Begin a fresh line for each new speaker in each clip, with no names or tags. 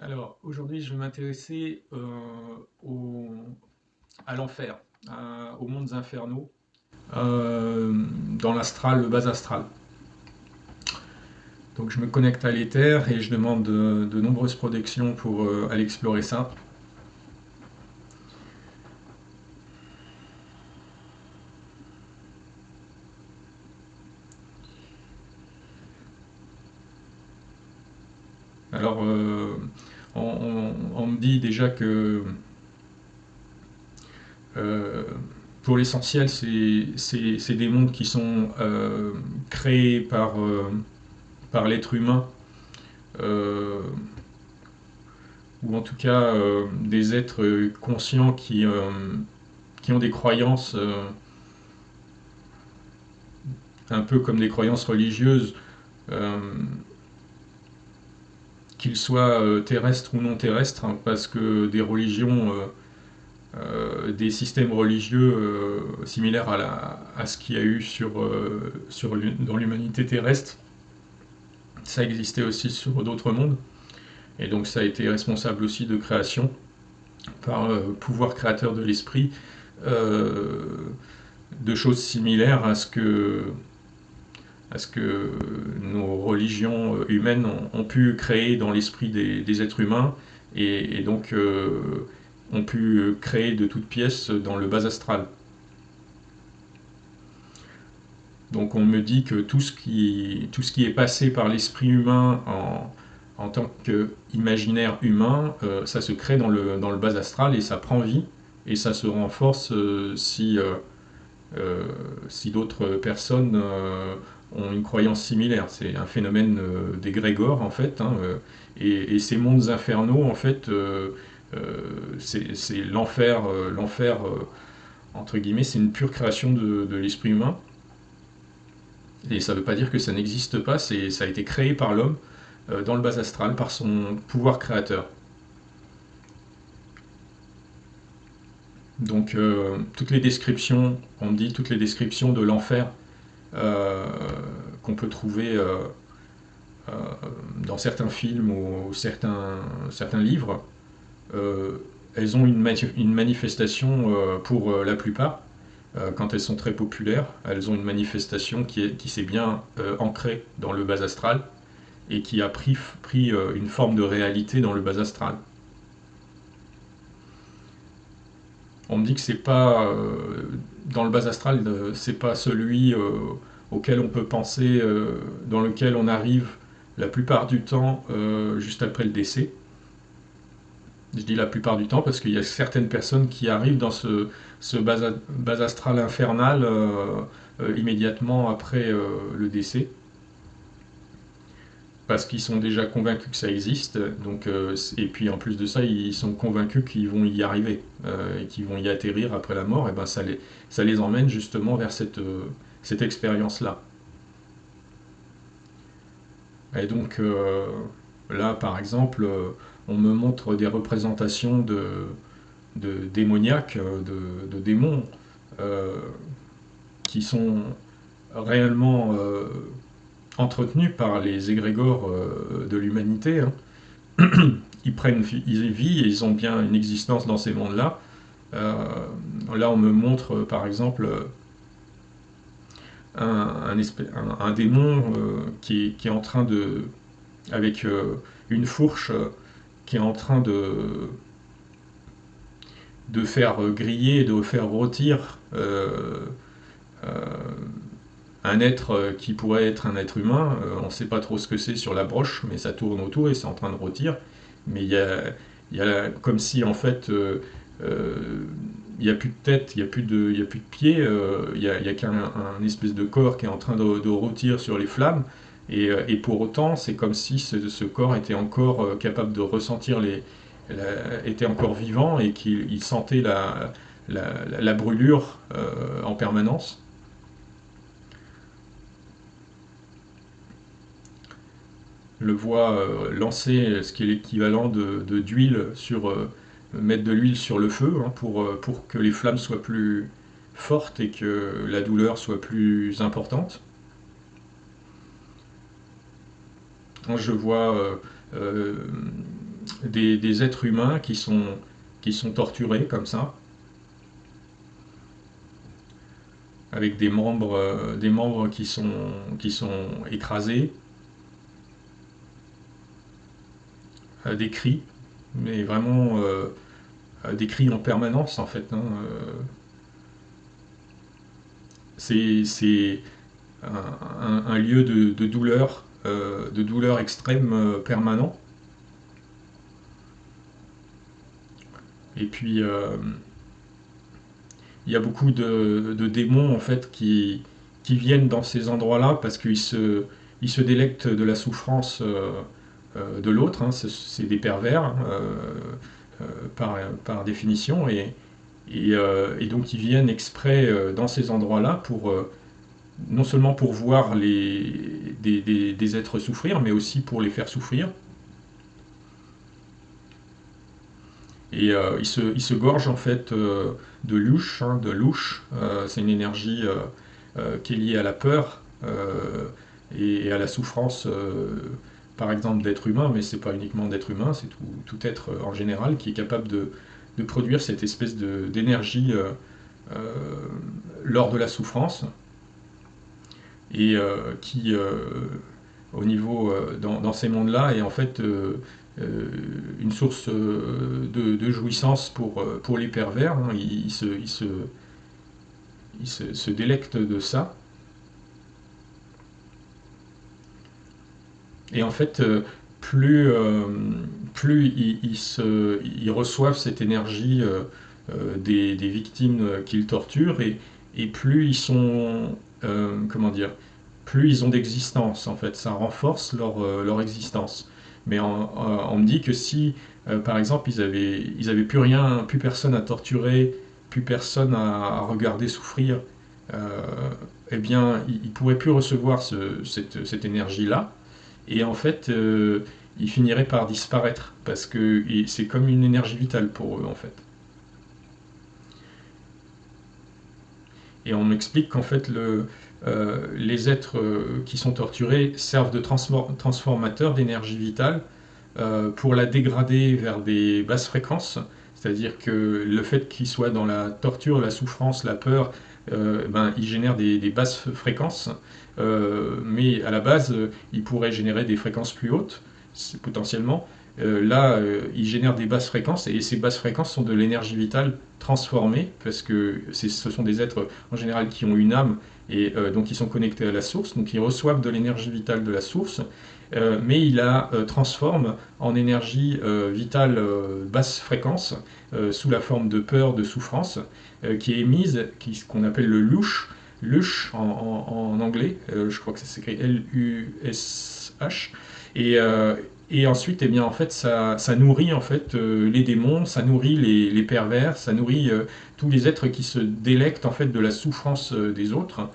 Alors, aujourd'hui, je vais m'intéresser à l'enfer, aux mondes infernaux, dans l'astral, le bas astral. Donc, je me connecte à l'éther et je demande de nombreuses protections pour aller explorer ça. Alors, on me dit déjà que euh, pour l'essentiel, c'est des mondes qui sont créés par l'être humain. Euh, ou en tout cas des êtres conscients qui ont des croyances un peu comme des croyances religieuses, euh, qu'ils soient terrestres ou non terrestres, hein, parce que des religions, des systèmes religieux similaires à ce qu'il y a eu dans l'humanité terrestre, ça existait aussi sur d'autres mondes, et donc ça a été responsable aussi de création par le pouvoir créateur de l'esprit, euh, de choses similaires à ce que nos religions humaines ont pu créer dans l'esprit des êtres humains et donc ont pu créer de toutes pièces dans le bas astral. Donc on me dit que tout ce qui est passé par l'esprit humain en tant qu'imaginaire humain, ça se crée dans le bas astral et ça prend vie et ça se renforce si d'autres personnes ont une croyance similaire. C'est un phénomène d'égrégore en fait, hein, et ces mondes infernaux en fait, c'est l'enfer, l'enfer entre guillemets, c'est une pure création de l'esprit humain. Et ça ne veut pas dire que ça n'existe pas, ça a été créé par l'homme dans le bas astral, par son pouvoir créateur. Donc toutes les descriptions, on me dit toutes les descriptions de l'enfer euh, qu'on peut trouver euh, dans certains films ou certains livres, euh, elles ont une manifestation pour la plupart. Quand elles sont très populaires, elles ont une manifestation qui s'est bien ancrée dans le bas astral et qui a pris une forme de réalité dans le bas astral. On me dit que c'est pas dans le bas astral, c'est pas celui auquel on peut penser, dans lequel on arrive la plupart du temps juste après le décès. Je dis la plupart du temps parce qu'il y a certaines personnes qui arrivent dans ce bas astral infernal immédiatement après le décès parce qu'ils sont déjà convaincus que ça existe. Donc, et puis en plus de ça, ils sont convaincus qu'ils vont y arriver et qu'ils vont y atterrir après la mort. Et ben ça les emmène justement vers cette expérience-là. Et donc là, par exemple, on me montre des représentations de démoniaques, de démons, euh, qui sont réellement entretenus par les égrégores de l'humanité, hein. Ils vivent et ils ont bien une existence dans ces mondes-là. Euh, Là, on me montre, par exemple, un démon qui est en train avec une fourche, qui est en train de faire griller, de faire rôtir euh, un être qui pourrait être un être humain. On ne sait pas trop ce que c'est sur la broche, mais ça tourne autour et c'est en train de rôtir. Mais il y a comme si en fait euh, il n'y a plus de tête, il y a plus de pied, il y a qu'un espèce de corps qui est en train de rôtir sur les flammes. Et pour autant, c'est comme si ce corps était encore capable de ressentir était encore vivant et qu'il sentait la brûlure en permanence. Le voit lancer ce qui est l'équivalent d'huile sur mettre de l'huile sur le feu, hein, pour que les flammes soient plus fortes et que la douleur soit plus importante. Je vois des êtres humains qui sont torturés comme ça, avec des membres qui sont écrasés, des cris, mais vraiment des cris en permanence en fait, hein. C'est un lieu de douleur extrême permanent. Et puis il y a beaucoup de démons en fait qui viennent dans ces endroits-là parce ils se délectent de la souffrance de l'autre, hein. C'est des pervers, hein, par définition, et donc ils viennent exprès dans ces endroits-là pour non seulement pour voir des êtres souffrir, mais aussi pour les faire souffrir. Et il se gorge en fait de louche, hein, de louche. C'est une énergie qui est liée à la peur et à la souffrance, par exemple d'être humain, mais c'est pas uniquement d'être humain, c'est tout être en général qui est capable de produire cette espèce d'énergie euh, lors de la souffrance et qui, au niveau dans ces mondes-là, est en fait une source de jouissance pour les pervers, hein. Se délectent de ça. Et en fait, plus ils reçoivent cette énergie des victimes qu'ils torturent, et plus ils sont, comment dire, plus ils ont d'existence, en fait. Ça renforce leur existence. Mais on me dit que si, par exemple, ils avaient plus rien, plus personne à torturer, plus personne à regarder souffrir, euh, eh bien, ils ne pourraient plus recevoir cette énergie-là. Et en fait, ils finiraient par disparaître, parce que c'est comme une énergie vitale pour eux, en fait. Et on m'explique qu'en fait, les êtres qui sont torturés servent de transformateurs d'énergie vitale pour la dégrader vers des basses fréquences. C'est-à-dire que le fait qu'ils soient dans la torture, la souffrance, la peur, ben, ils génèrent des basses fréquences, mais à la base, ils pourraient générer des fréquences plus hautes, potentiellement. Là, ils génèrent des basses fréquences, et ces basses fréquences sont de l'énergie vitale transformée, parce que ce sont des êtres en général qui ont une âme, et donc ils sont connectés à la source, donc ils reçoivent de l'énergie vitale de la source, mais il la transforme en énergie vitale basse fréquence, sous la forme de peur, de souffrance, qui est émise, qu'on appelle le lush, lush en anglais, je crois que ça s'écrit L-U-S-H, et, et ensuite, eh bien, en fait, ça nourrit en fait les démons, ça nourrit les pervers, ça nourrit tous les êtres qui se délectent en fait de la souffrance des autres,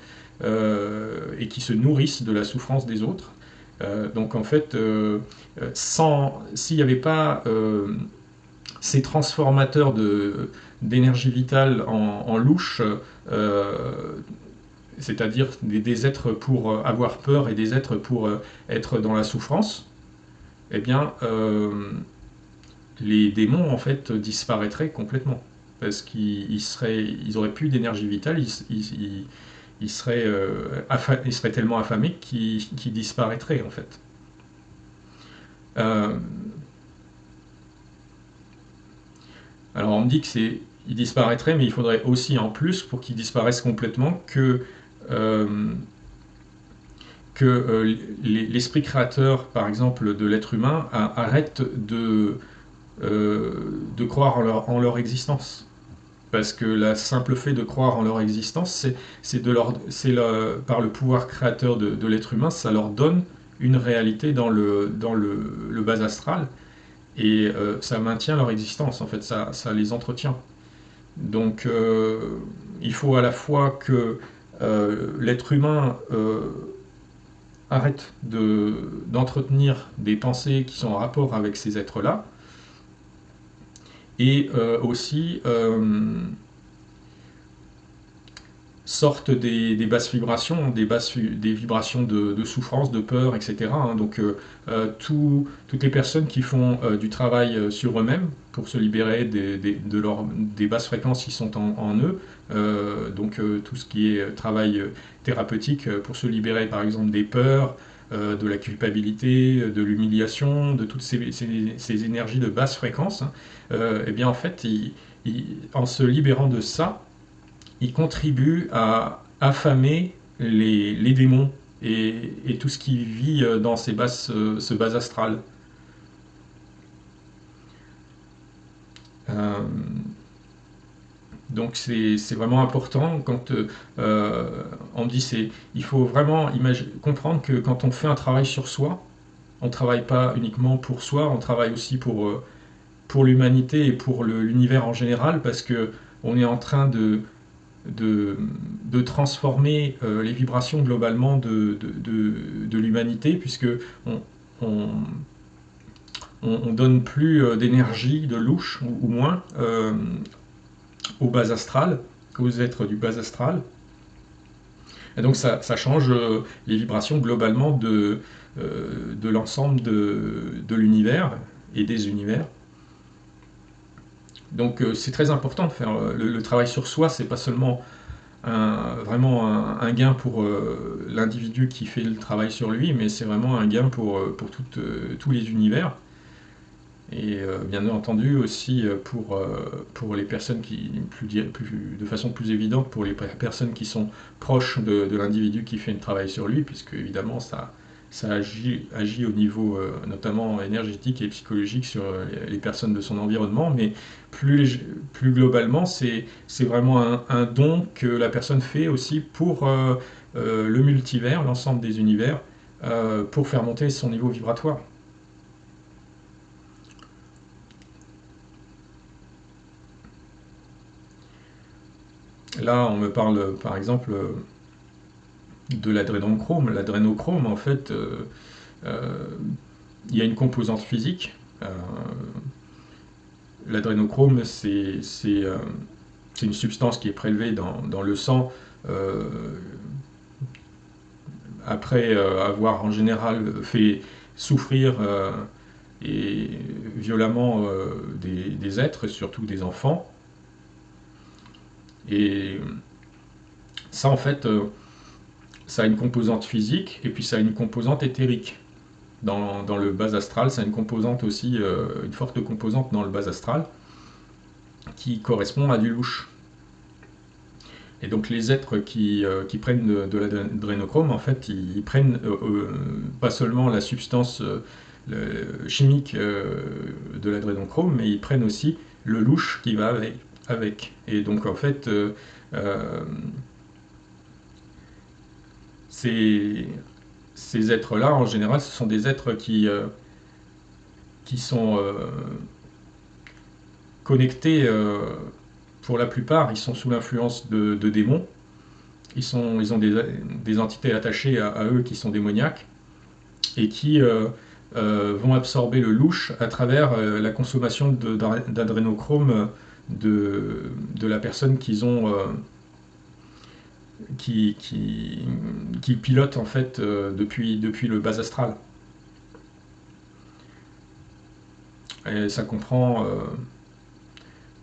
et qui se nourrissent de la souffrance des autres. Donc en fait, s'il n'y avait pas ces transformateurs d'énergie vitale en louche, c'est-à-dire des êtres pour avoir peur et des êtres pour être dans la souffrance, eh bien, les démons en fait disparaîtraient complètement, parce ils auraient plus d'énergie vitale, ils seraient tellement affamés qu'ils disparaîtraient en fait. Euh, alors on me dit que ils disparaîtraient, mais il faudrait aussi en plus pour qu'ils disparaissent complètement euh, que l'esprit créateur, par exemple, de l'être humain, arrête de croire en leur existence. Parce que la simple fait de croire en leur existence, par le pouvoir créateur de l'être humain, ça leur donne une réalité dans le bas astral, et ça maintient leur existence, en fait, ça les entretient. Donc il faut à la fois que l'être humain arrête d'entretenir des pensées qui sont en rapport avec ces êtres-là, et aussi sortent des basses vibrations, des vibrations de souffrance, de peur, etc., hein. Donc toutes les personnes qui font du travail sur eux-mêmes pour se libérer des basses fréquences qui sont en eux, tout ce qui est travail thérapeutique pour se libérer par exemple des peurs, de la culpabilité, de l'humiliation, de toutes ces énergies de basse fréquence, hein, et bien en fait, en se libérant de ça, il contribue à affamer les démons et tout ce qui vit dans ce bas astral. Euh, donc c'est vraiment important quand on dit il faut vraiment comprendre que quand on fait un travail sur soi, on ne travaille pas uniquement pour soi, on travaille aussi pour l'humanité et pour l'univers en général, parce que on est en train de transformer les vibrations globalement de l'humanité, puisque on, on, on donne plus d'énergie, de louche ou moins au bas astral, aux êtres du bas astral. Et donc ça change les vibrations globalement de l'ensemble de l'univers et des univers. Donc c'est très important de faire le travail sur soi, c'est pas seulement vraiment un gain pour l'individu qui fait le travail sur lui, mais c'est vraiment un gain pour tous les univers. Et bien entendu aussi pour les personnes de façon plus évidente, pour les personnes qui sont proches de l'individu qui fait le travail sur lui, puisque évidemment ça agit au niveau notamment énergétique et psychologique sur les personnes de son environnement, mais plus globalement, c'est vraiment un don que la personne fait aussi pour le multivers, l'ensemble des univers, pour faire monter son niveau vibratoire. Là, on me parle par exemple de l'adrénochrome. L'adrénochrome, en fait, euh, il y a une composante physique. L'adrénochrome, c'est une substance qui est prélevée dans le sang après avoir en général fait souffrir et violemment des êtres, surtout des enfants. Et ça, en fait, ça a une composante physique et puis ça a une composante éthérique. Dans le bas astral, ça a une composante aussi, une forte composante dans le bas astral qui correspond à du louche. Et donc les êtres qui prennent de l'adrénochrome, en fait, ils prennent pas seulement la substance chimique de l'adrénochrome, mais ils prennent aussi le louche qui va avec. Et donc en fait, ces, ces êtres-là, en général, ce sont des êtres qui sont connectés, pour la plupart, ils sont sous l'influence de démons. Ils ont des entités attachées à eux qui sont démoniaques et qui vont absorber le louche à travers la consommation d'adrénochrome de la personne qui pilote en fait depuis le bas astral. Et ça comprend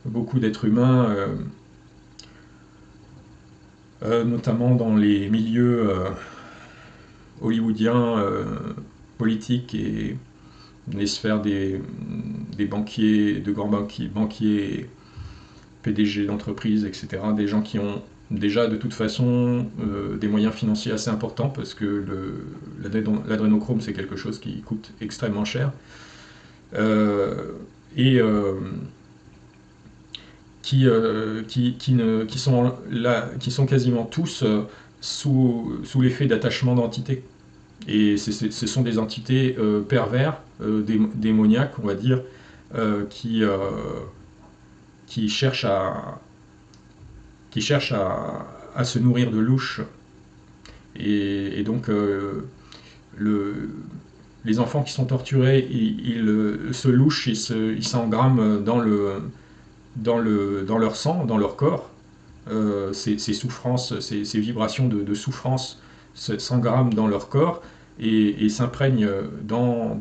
beaucoup d'êtres humains, notamment dans les milieux hollywoodiens, politiques et les sphères des banquiers, de grands banquiers, PDG d'entreprises, etc. Des gens qui ont déjà de toute façon des moyens financiers assez importants parce que l'adrénochrome c'est quelque chose qui coûte extrêmement cher. Et qui sont quasiment tous sous l'effet d'attachement d'entités. Et ce sont des entités pervers, démoniaques, on va dire, qui cherchent à se nourrir de louche. Et donc, les enfants qui sont torturés, ils se louchent, ils s'engramment dans leur sang, dans leur corps, ces souffrances, ces vibrations de souffrance s'engramment dans leur corps et s'imprègnent dans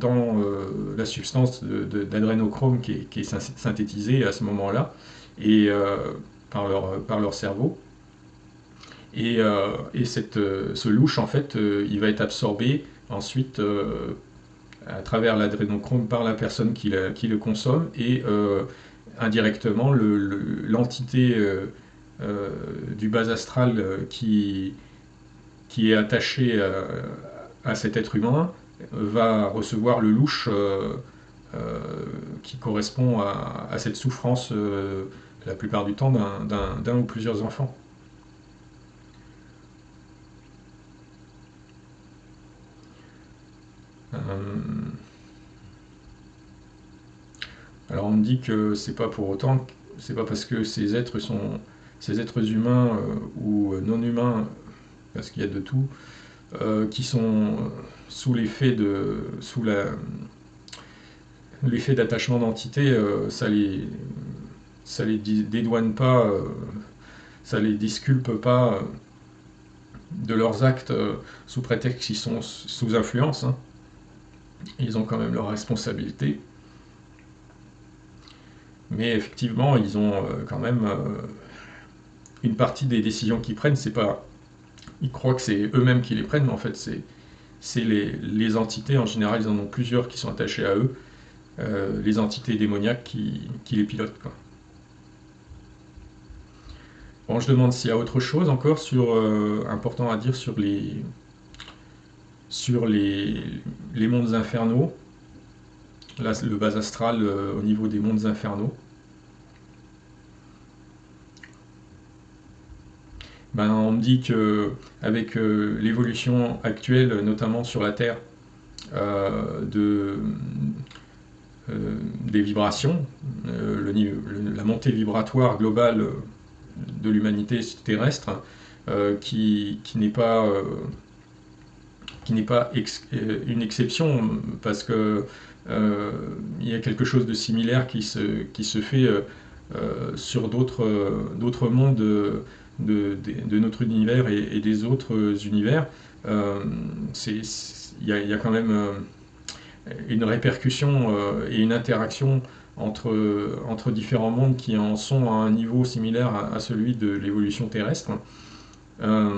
la substance d'adrénochrome qui est synthétisée à ce moment-là et par leur cerveau. Ce louche, en fait, il va être absorbé ensuite à travers l'adrénochrome par la personne qui le consomme et indirectement l'entité du bas astral qui est attachée à cet être humain va recevoir le louche qui correspond à cette souffrance la plupart du temps d'un ou plusieurs enfants. Euh, alors on me dit que c'est pas pour autant, c'est pas parce que ces êtres humains ou non humains, parce qu'il y a de tout, qui sont sous l'effet d'attachement d'entité, ça les dédouane pas, ça les disculpe pas de leurs actes sous prétexte qu'ils sont sous influence. Hein. Ils ont quand même leurs responsabilités. Mais effectivement, ils ont quand même une partie des décisions qu'ils prennent, c'est pas. Ils croient que c'est eux-mêmes qui les prennent, mais en fait, c'est les entités, en général, ils en ont plusieurs qui sont attachés à eux, les entités démoniaques qui les pilotent. Quoi. Bon, je demande s'il y a autre chose encore important à dire sur les mondes infernaux, là, le bas astral au niveau des mondes infernaux. Ben, on me dit que avec l'évolution actuelle, notamment sur la Terre, euh, de, des vibrations, la montée vibratoire globale de l'humanité terrestre, qui n'est pas une exception parce que il y a quelque chose de similaire qui se fait sur d'autres mondes de notre univers et des autres univers. Euh, il y a quand même une répercussion et une interaction entre différents mondes qui en sont à un niveau similaire à celui de l'évolution terrestre. Euh,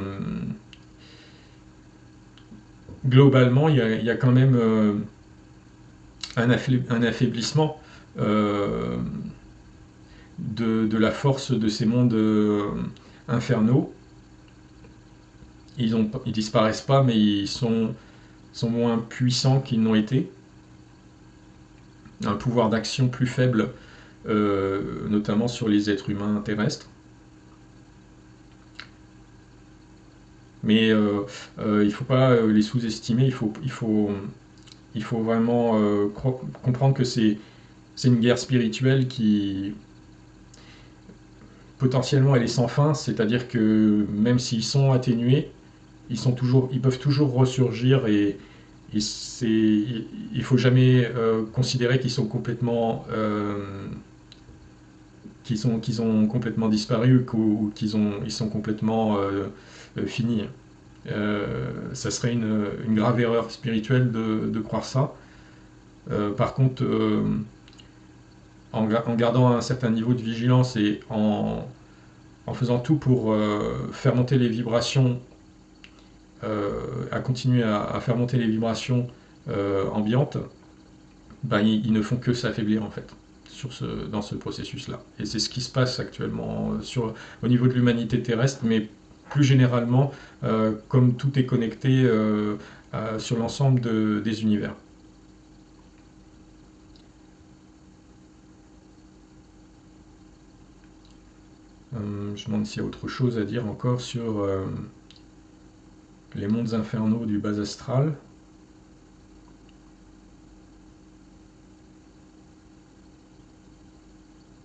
Globalement, il y a quand même un affaiblissement euh, de la force de ces mondes infernaux. Ils disparaissent pas, mais sont moins puissants qu'ils n'ont été. Un pouvoir d'action plus faible, notamment sur les êtres humains terrestres. Mais il ne faut pas les sous-estimer, il faut vraiment comprendre que c'est une guerre spirituelle qui potentiellement elle est sans fin, c'est-à-dire que même s'ils sont atténués, ils peuvent toujours ressurgir et il faut jamais considérer qu'ils ont complètement disparu ou ils sont complètement finis. Ça serait une grave erreur spirituelle de croire ça. Par contre, en gardant un certain niveau de vigilance et en faisant tout pour faire monter les vibrations, à continuer à faire monter les vibrations ambiantes, ben, ils ne font que s'affaiblir en fait dans ce processus-là. Et c'est ce qui se passe actuellement au niveau de l'humanité terrestre, mais plus généralement, comme tout est connecté sur l'ensemble des univers. Je me demande s'il y a autre chose à dire encore sur les mondes infernaux du bas astral.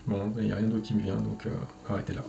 Bon, il n'y a rien d'autre qui me vient, donc arrêtez là.